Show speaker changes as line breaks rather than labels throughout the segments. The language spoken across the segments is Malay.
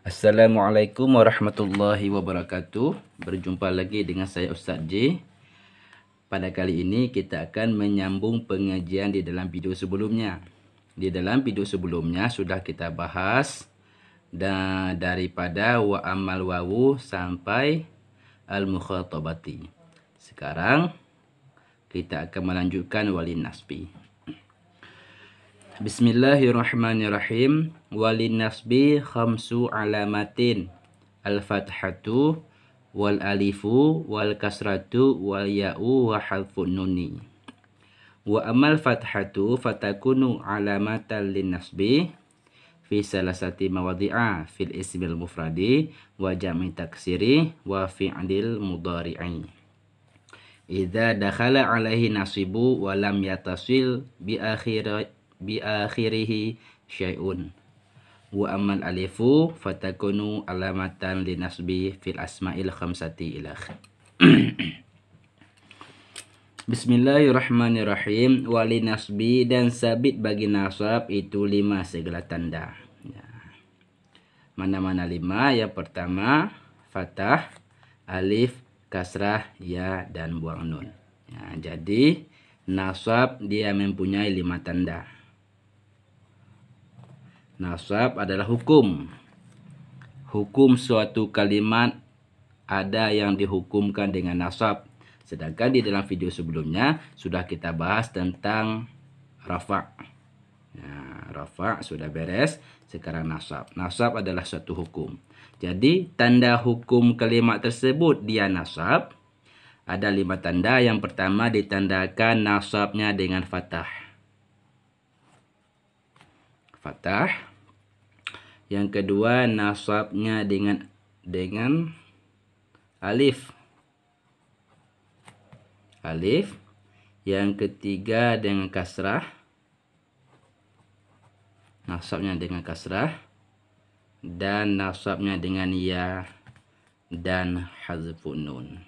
Assalamualaikum warahmatullahi wabarakatuh. Berjumpa lagi dengan saya Ustaz J. Pada kali ini kita akan menyambung pengajian di dalam video sebelumnya. Di dalam video sebelumnya sudah kita bahas dan daripada wa amal wawu sampai al-mukhatabati. Sekarang kita akan melanjutkan walin nasbi. Bismillahirrahmanirrahim. Walin nasbi khamsu alamatin. Al-fathatu wal alifu wal kasratu wal ya'u wa halfun nuni. Wa amal fathatu fatakunu alamatan lin nasbi fi salasati mawadhi'a fil ismil mufradi wa jam'i taksiri wa fi'lil mudhari'i. Idza dakhala alaihi nasibu wa lam yatasil bi akhirihi syai'un. Wa amal alifu fatakunu alamatan linasbi fil asma'il khamsati ilah. Bismillahirrahmanirrahim. Wali nasbi dan sabit bagi nasab itu 5 segala tanda. Mana-mana 5? Yang pertama fathah, alif, kasrah, ya dan buang nun. Jadi nasab dia mempunyai 5 tanda. Nasab adalah hukum. Hukum suatu kalimat ada yang dihukumkan dengan nasab. Sedangkan di dalam video sebelumnya sudah kita bahas tentang rafa'. Rafa' sudah beres. Sekarang nasab. Nasab adalah suatu hukum. Jadi tanda hukum kalimat tersebut dia nasab. Ada 5 tanda. Yang pertama ditandakan nasabnya dengan fathah. Fathah. Yang kedua nasabnya dengan alif. Alif. Yang ketiga dengan kasrah. Nasabnya dengan kasrah. Dan nasabnya dengan ya dan hazfun nun.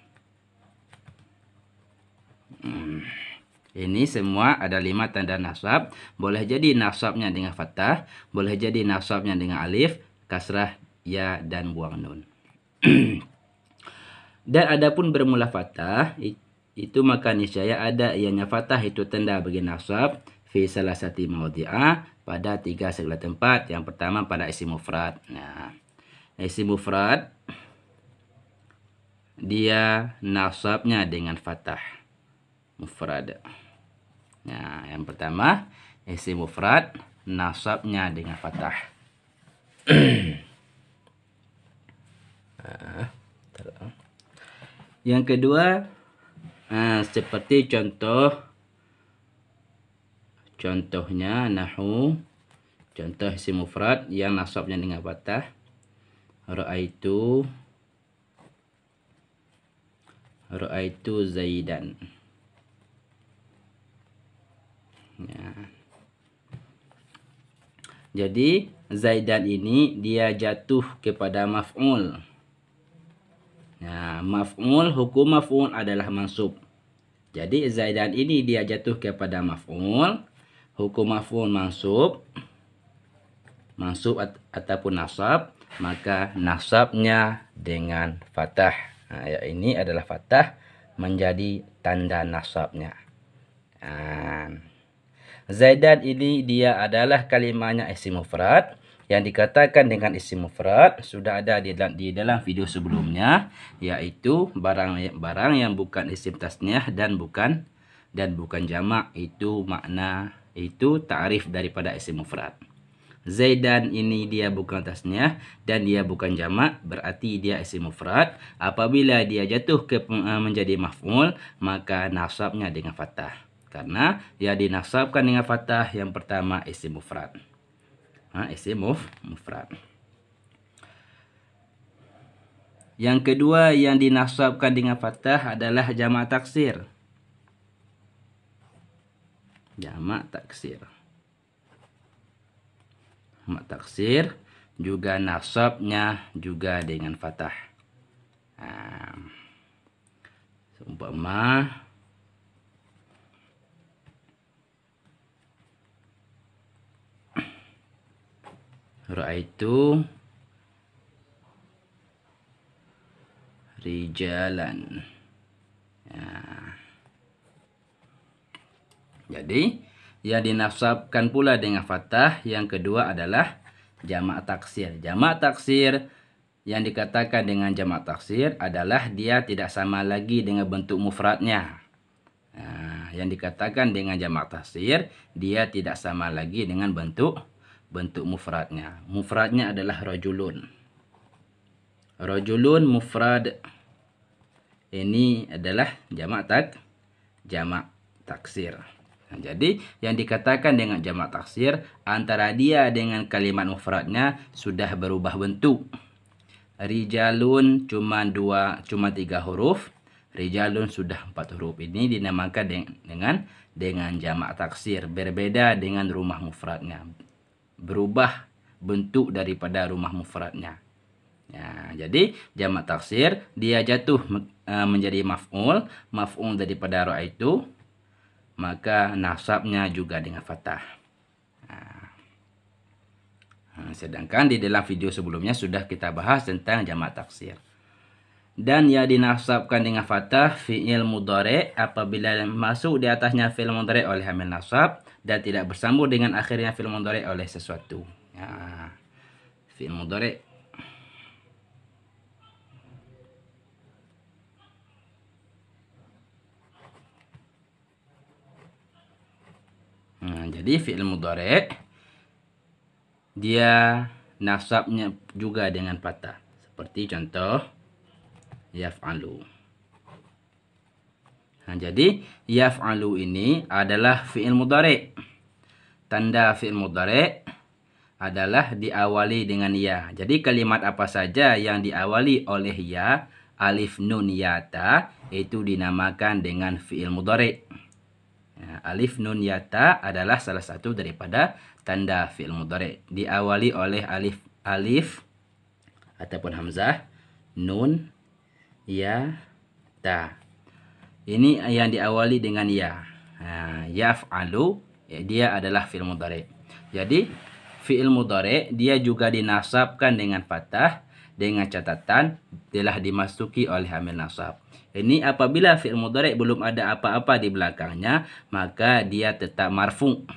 Ini semua ada 5 tanda nasab. Boleh jadi nasabnya dengan fathah, boleh jadi nasabnya dengan alif, kasrah, ya dan buang nun. Dan adapun bermula fathah itu maka niscaya ada ianya fathah itu tanda bagi nasab fi salasati mawadhi'a pada 3 segala tempat. Yang pertama pada isim mufrad. Isim mufrad dia nasabnya dengan fathah. Mufrad. Yang pertama isim mufrad nasabnya dengan fathah. Yang kedua seperti contohnya nahu, contoh isim mufrad yang nasabnya dengan fathah. Ra'aitu Zaidan. Jadi Zaidan ini dia jatuh kepada maf'ul. Maf'ul, hukum maf'ul adalah mansub. Jadi Zaidan ini dia jatuh kepada maf'ul. Hukum maf'ul mansub ataupun nasab, maka nasabnya dengan fathah. Ini adalah fathah menjadi tanda nasabnya. Zaidan ini dia adalah kalimatnya isim mufrad. Yang dikatakan dengan isim mufrad sudah ada di dalam video sebelumnya, yaitu barang yang bukan isim tasniah dan bukan jamak. Itu makna, itu ta'rif daripada isim mufrad. Zaidan ini dia bukan tasniah dan dia bukan jamak, berarti dia isim mufrad. Apabila dia jatuh menjadi maf'ul, maka nasabnya dengan fathah. Karena dia dinasabkan dengan fathah yang pertama isim mufrad. Isim mufrad. Yang kedua yang dinasabkan dengan fathah adalah jamak taksir. Jamak taksir. Jamak taksir juga nasabnya juga dengan fathah. Seumpama Ra'aitu rijalan. Jadi yang dinasabkan pula dengan fathah yang kedua adalah jamak taksir. Jamak taksir yang dikatakan dengan jamak taksir adalah dia tidak sama lagi dengan bentuk mufradnya. Yang dikatakan dengan jamak taksir dia tidak sama lagi dengan bentuk mufradnya. Mufradnya adalah rajulun. Rajulun mufrad. Ini adalah jamak taksir. Jadi yang dikatakan dengan jamak taksir antara dia dengan kalimat mufradnya sudah berubah bentuk. Rijalun cuma 3 huruf, rijalun sudah 4 huruf. Ini dinamakan dengan jamak taksir, berbeda dengan rumah mufradnya. Berubah bentuk daripada rumah mufradnya. Jadi jamak taksir dia jatuh menjadi maf'ul daripada ra'aitu, maka nasabnya juga dengan fathah. Sedangkan di dalam video sebelumnya sudah kita bahas tentang jamak taksir. Dan yang dinasabkan dengan fathah fi'il mudhari' apabila masuk di atasnya fi'il mudhari' oleh amil nasab dan tidak bersambung dengan akhirnya fi'il mudhari' oleh sesuatu. Fi'il mudhari' jadi fi'il mudhari' dia nasabnya juga dengan fathah. Seperti contoh yaf'alu. Jadi yaf'alu ini adalah fi'il mudhari'. Tanda fi'il mudhari' adalah diawali dengan ya. Jadi kalimat apa saja yang diawali oleh ya, alif, nun, ya, ta, itu dinamakan dengan fi'il mudhari'. Alif, nun, ya, ta adalah salah satu daripada tanda fi'il mudhari'. Diawali oleh alif ataupun hamzah, nun, ya, ta. Ini yang diawali dengan ya. Yaf'alu, dia adalah fi'il mudhari'. Jadi fi'il mudhari' dia juga dinasabkan dengan fathah dengan catatan telah dimasuki oleh amil nasab. Ini apabila fi'il mudhari' belum ada apa-apa di belakangnya, maka dia tetap marfu',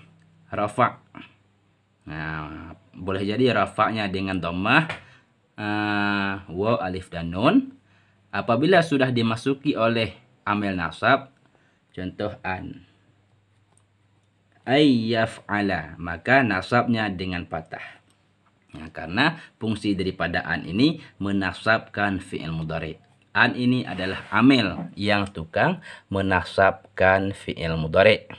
rafa'. Boleh jadi rafa'nya dengan dhammah, waw, alif dan nun. Apabila sudah dimasuki oleh amil nasab, contoh an, ayyaf'ala, maka nasabnya dengan fathah. Karena fungsi daripada an ini menasabkan fi'il mudhari'. An ini adalah amil yang tukang menasabkan fi'il mudhari'.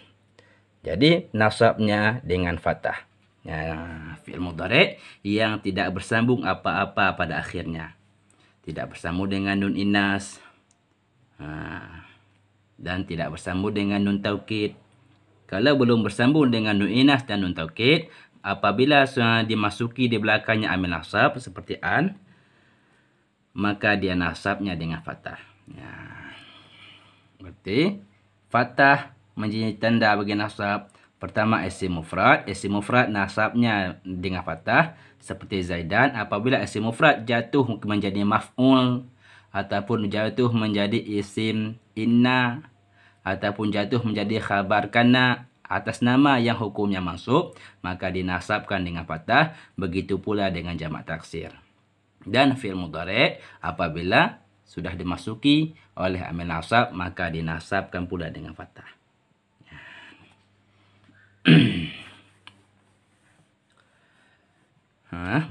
Jadi nasabnya dengan fathah. Fi'il mudhari' yang tidak bersambung apa-apa pada akhirnya. Tidak bersambung dengan nun inas. Dan tidak bersambung dengan nun taukid. Kalau belum bersambung dengan nun inas dan nun taukid, apabila dimasuki di belakangnya amil nasab seperti an, maka dia nasabnya dengan fathah. Berarti fathah menjadi tanda bagi nasab. Pertama isim mufrad. Isim mufrad nasabnya dengan fathah seperti Zaidan. Apabila isim mufrad jatuh menjadi maf'ul ataupun jatuh menjadi isim inna ataupun jatuh menjadi khabar kana atas nama yang hukumnya mansub, maka dinasabkan dengan fathah. Begitu pula dengan jamak taksir. Dan fi'il mudhari' apabila sudah dimasuki oleh amil nasab, maka dinasabkan pula dengan fathah.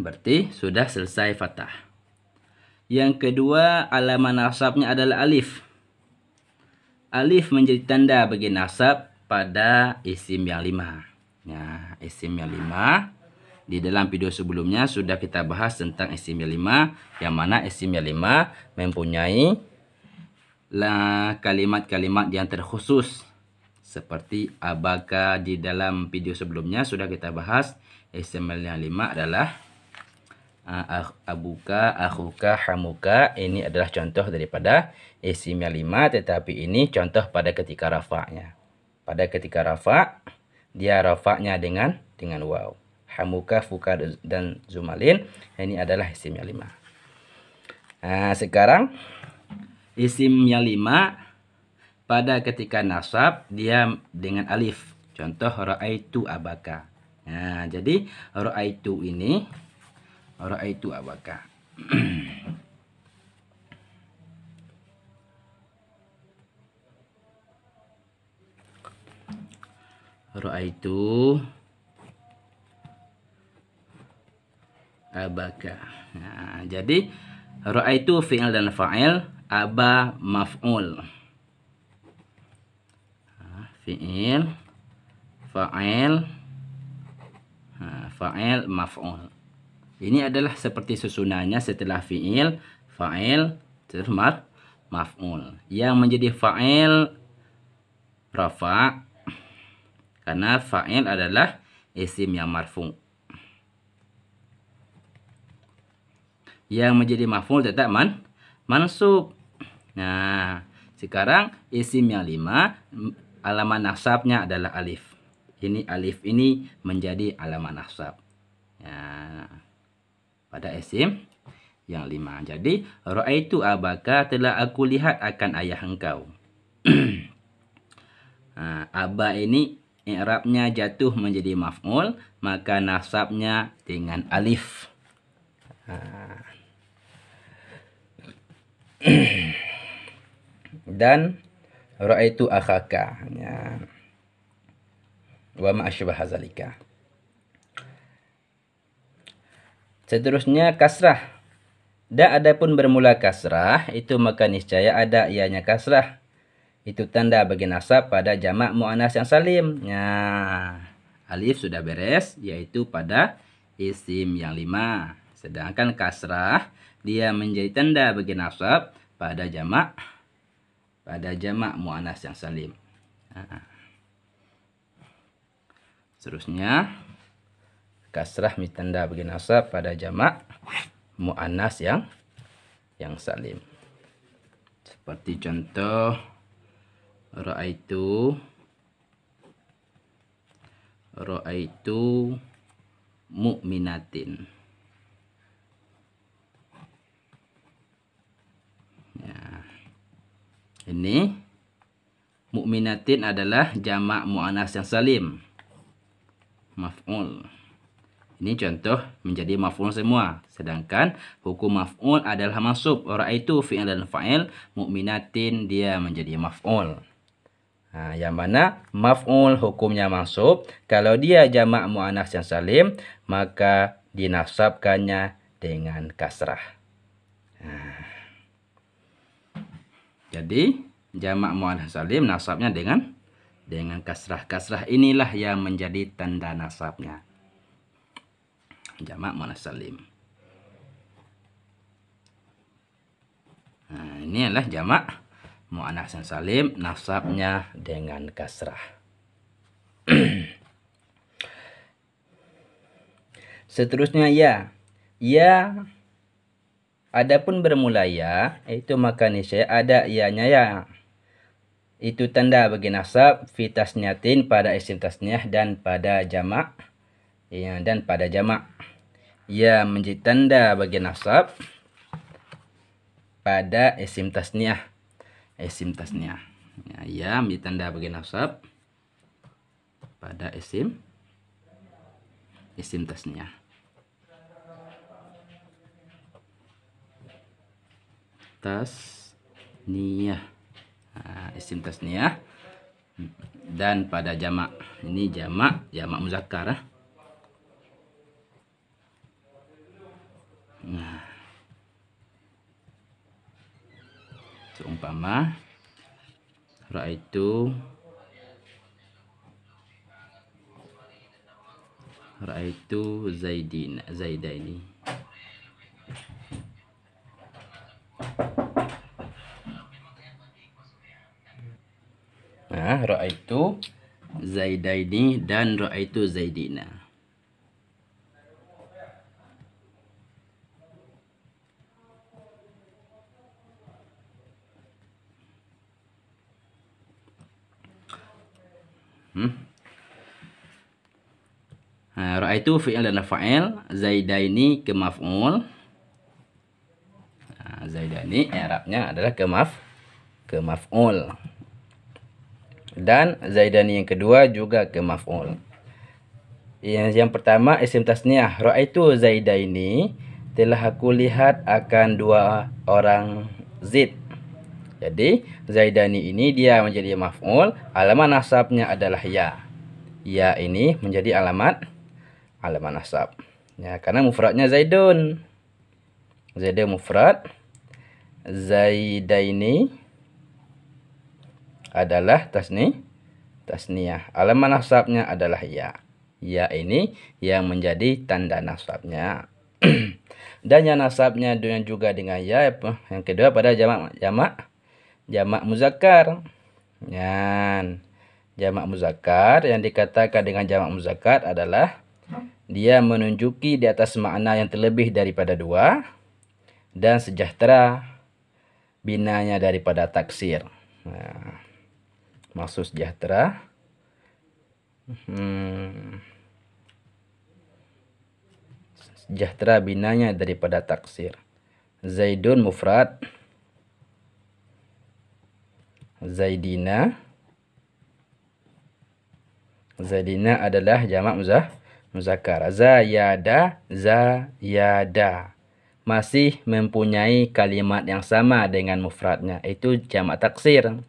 Berarti sudah selesai fathah. Yang kedua, alamat nasabnya adalah alif. Alif menjadi tanda bagi nasab pada isim yang 5. Isim yang 5. Di dalam video sebelumnya sudah kita bahas tentang isim yang 5, yang mana isim yang 5 mempunyai kalimat-kalimat yang terkhusus. Seperti abaka, di dalam video sebelumnya sudah kita bahas isim yang 5 adalah abuka, akhuka, hamuka. Ini adalah contoh daripada isim yang 5, tetapi ini contoh pada ketika rafa'nya. Pada ketika rafa' dia rafa'nya dengan waw. Hamuka, fuka, dan zumalin. Ini adalah isim yang 5. Sekarang Isim yang 5 pada ketika nasab dia dengan alif. Contoh ra'aitu abaka. Nah, jadi ra'aitu ini ra'aitu abaka. Ra'aitu abaka. Nah, jadi ra'aitu fi'il dan fa'il, aba maf'ul. Fi'il, fa'il, fa'il, maf'ul. Ini adalah seperti susunannya setelah fi'il, fa'il, terus maf'ul. Yang menjadi fa'il rafa' karena fa'il adalah isim yang marfu'. Yang menjadi maf'ul tetap mansub. Nah, sekarang isim yang 5 alamat nasabnya adalah alif. Ini alif ini menjadi alamat nasab. Ya, pada isim yang 5. Jadi ra'aitu abaka, telah aku lihat akan ayah engkau. Nah, aba ini i'rabnya jatuh menjadi maf'ul, maka nasabnya dengan alif. Dan ra'aitu akhaka. Ya. Wa ma asybaha zalika. Seterusnya kasrah. Dan adapun bermula kasrah itu maka niscaya ada ianya kasrah. Itu tanda bagi nasab pada jamak muannas yang salim. Nah, alif sudah beres, yaitu pada isim yang 5. Sedangkan kasrah dia menjadi tanda bagi nasab pada jamak muannas yang salim. Nah. Seterusnya kasrah menjadi tanda bagi nasab pada jamak muannas yang salim. Seperti contoh ra'aitu mu'minatin. Ya. Ini mu'minatin adalah jamak muannas yang salim, maf'ul. Ini contoh menjadi maf'ul semua. Sedangkan hukum maf'ul adalah mansub. Ra'aitu fi'il dan fa'il, mu'minatin dia menjadi maf'ul. Nah, yang mana maf'ul hukumnya mansub. Kalau dia jamak muannas yang salim, maka dinasabkannya dengan kasrah. Nah. Jadi jamak muannas salim nasabnya dengan kasrah. Kasrah inilah yang menjadi tanda nasabnya. Jamak muannas salim. Nah, ini adalah jamak muannas yang salim, nasabnya dengan kasrah. Seterusnya ya. Ya, adapun bermula ya, itu maka niscaya ada ianya ya. Itu tanda bagi nasab fi tasniyatin pada isim tasniyah dan pada jamak. Ya, dan pada jamak. Ya menjadi tanda bagi nasab pada isim tasniyah. Isim tasniyah. Ya menjadi tanda bagi nasab pada isim tasniyah. Tasniyah. Nah, isim tasniyah dan pada jamak. Ini jamak muzakkar. Nah, seumpama ra'aitu zaidaini. Nah, ra'aitu zaidaini dan ra'aitu zaidina. Ra'aitu fi'il dan fa'il, zaidaini ke maf'ul. Zaidani i'rabnya adalah ke maf'ul. Dan Zaidani yang kedua juga ke maf'ul. Yang pertama isim tasniah, ra'aitu Zaidaini, telah aku lihat akan dua orang Zaid. Jadi Zaidani ini dia menjadi maf'ul, alamat nasabnya adalah ya. Ya ini menjadi alamat nasab. Ya, karena mufradnya Zaidun. Zaidun mufrad. Zaidaini adalah tasniah. Alamat nasabnya adalah ya. Ya ini yang menjadi tanda nasabnya. Dan yang nasabnya juga dengan ya. Yang kedua pada jamak muzakkar. Jamak muzakkar yang dikatakan dengan jamak muzakkar adalah dia menunjuki di atas makna yang terlebih daripada dua dan sejahtera binanya daripada taksir. Nah, maksud sejahtera sejahtera binanya daripada taksir. Zaidun mufrad, Zaidina adalah jamak muzakkar. Zayada masih mempunyai kalimat yang sama dengan mufradnya, itu jamak taksir.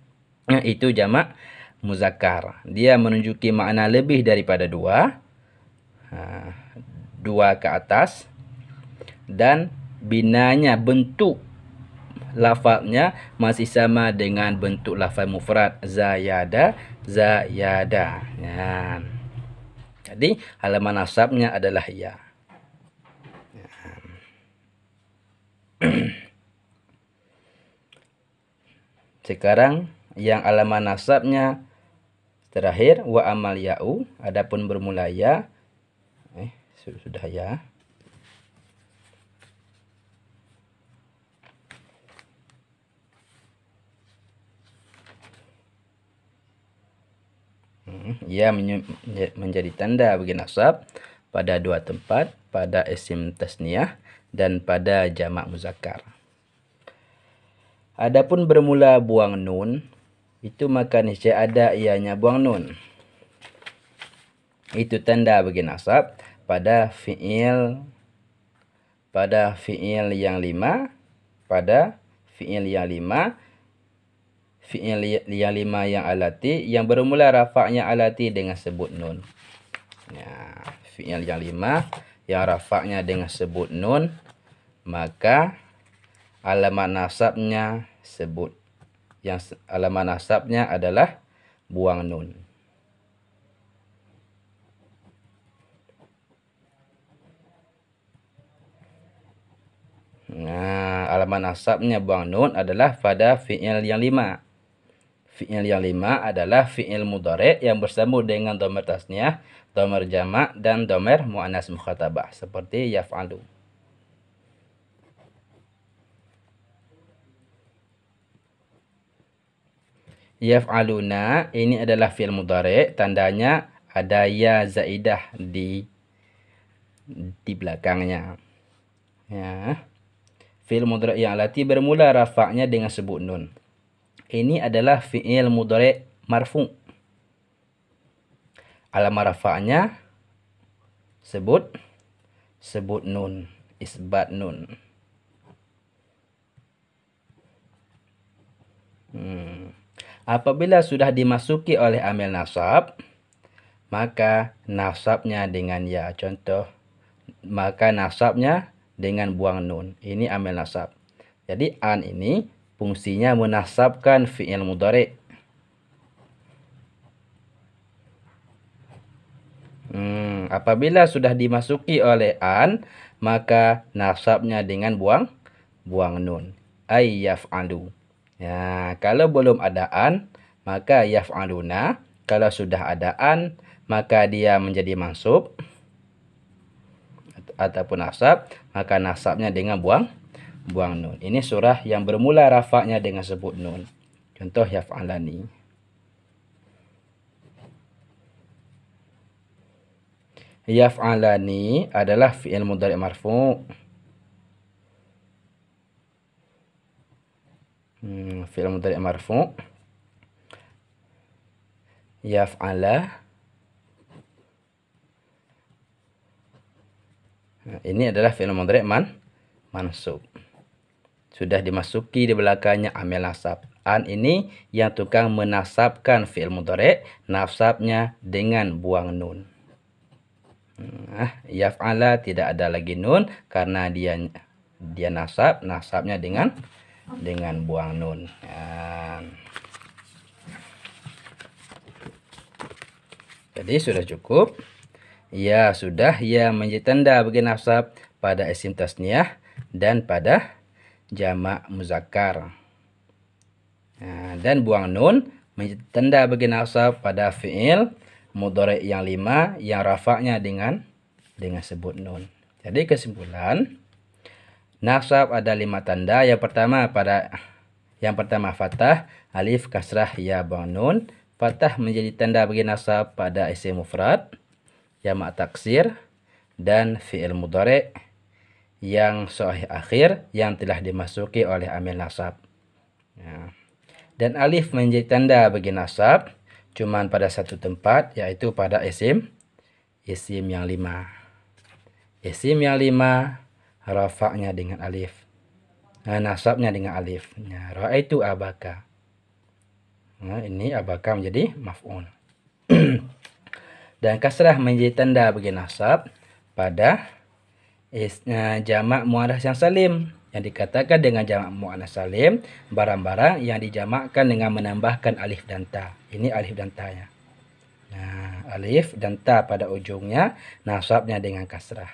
Itu jamak muzakkar. Dia menunjuki makna lebih daripada dua ke atas, dan binanya, bentuk lafaznya masih sama dengan bentuk lafaz mufrad zayada. Jadi halaman nasabnya adalah ya. Sekarang yang halaman nasabnya terakhir wa amal ya'u, adapun bermula ya. Sudah ya. Ia menjadi tanda bagi nasab pada dua tempat, pada isim tasniah dan pada jamak muzakkar. Adapun bermula buang nun, itu maka niscaya ada ianya buang nun. Itu tanda bagi nasab pada fi'il yang lima, fi'il yang lima yang alati, yang bermula rafa'nya alati dengan sebut nun. Ya, fi'il yang lima yang rafa'nya dengan sebut nun, maka alamat nasabnya adalah buang nun. Nah, alamat nasabnya buang nun adalah pada fi'il yang lima. Fi'il yang lima adalah fi'il mudhari' yang bersambung dengan dhamir tasniah, dhamir jamak, dan dhamir muannas mukhatabah, seperti yaf'alu. Yaf'aluna ini adalah fi'il mudhari', tandanya ada ya zaidah di belakangnya. Ya. Fi'il mudhari' yang alati bermula rafa'nya dengan sebut nun. Ini adalah fi'il mudhari' marfu'. Alamat rafa'nya sebut nun, isbat nun. Apabila sudah dimasuki oleh amil nasab, maka nasabnya dengan ya. Contoh, maka nasabnya dengan buang nun. Ini amil nasab. Jadi an ini fungsinya menasabkan fi'il mudhari'. Apabila sudah dimasuki oleh an, maka nasabnya dengan buang nun. Ay yaf'alu. Ya, kalau belum ada an, maka yaf'aluna. Kalau sudah ada an, maka dia menjadi mansub ataupun nasab, maka nasabnya dengan buang nun. Ini surah yang bermula rafa'nya dengan sebut nun. Contoh yaf'alani. Yaf'alani adalah fi'il mudhari' marfu'. Fi'il mudhari' marfu'. Yaf'ala. Ini adalah fi'il mudhari' mansub. Sudah dimasuki di belakangnya amil nasab. An ini yang tukang menasabkan fi'il mudhari', nasabnya dengan buang nun. Yaf'ala tidak ada lagi nun karena dia nasabnya dengan buang nun. Jadi sudah cukup. Ya sudah, ya menjadi tanda bagi nasab pada isim tasniyah dan pada jamak muzakkar. Dan buang nun menjadi tanda bagi nasab pada fi'il mudhari' yang 5 yang rafa'nya dengan sebut nun. Jadi kesimpulan, nasab ada 5 tanda. Yang pertama fathah, alif, kasrah, ya, buang nun. Fathah menjadi tanda bagi nasab pada isim mufrad, jamak taksir, dan fi'il mudhari' yang sahih akhir yang telah dimasuki oleh amil nasab. Dan alif menjadi tanda bagi nasab cuman pada satu tempat, yaitu pada isim yang 5. Isim yang 5 rafa'nya dengan alif. Nasabnya dengan alif. Ra'aitu abaka. Ini abaka menjadi maf'ul. Dan kasrah menjadi tanda bagi nasab pada jamak muannats yang salim. Yang dikatakan dengan jamak muannats salim, barang-barang yang dijamakkan dengan menambahkan alif dan ta. Ini alif dan ta-nya. Alif dan ta pada ujungnya, nasabnya dengan kasrah.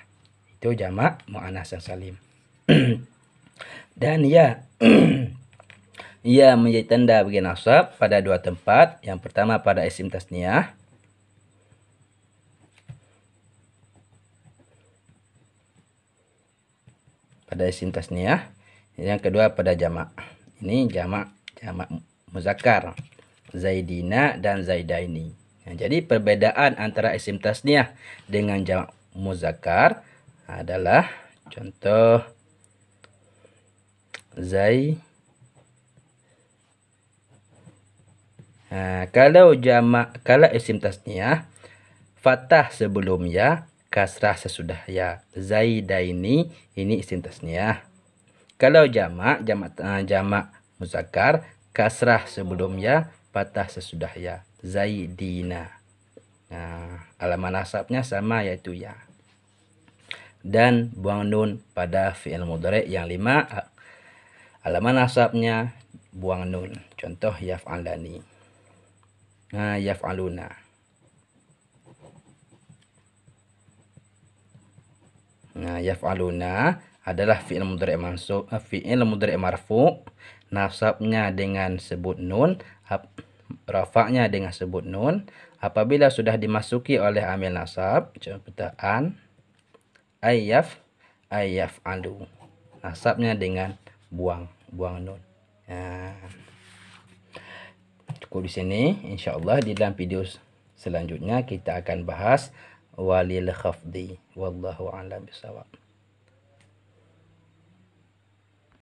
Itu jamak muannats yang salim. Dan ya ia menjadi tanda bagi nasab pada 2 tempat. Yang pertama pada isim tasniyah. Pada isim tasniyah. Yang kedua pada jamak. Ini jamak muzakkar. Zaidina dan Zaidaini. Jadi perbedaan antara isim tasniyah dengan jamak muzakkar adalah contoh kalau isim tasniyah, fathah sebelum ya, kasrah sesudah ya. Zaidaini ini isim tasniyah. Kalau jamak muzakkar, kasrah sebelum ya, fathah sesudah ya. Zaidina. Alamat nasabnya sama, yaitu ya. Dan buang nun pada fi'il mudhari' yang 5. Alamat nasabnya buang nun. Contoh yaf'alani. Yaf'aluna. Yaf'aluna adalah fi'il mudhari' mansub, fi'il mudhari' marfu', nasabnya dengan sebut nun, rafa'nya dengan sebut nun. Apabila sudah dimasuki oleh amil nasab, contoh an, ayyaf'alu, nasabnya dengan buang nun. Cukup di sini. Insyaallah di dalam video selanjutnya kita akan bahas walil khafdi. Wallahu a'lam bishawab.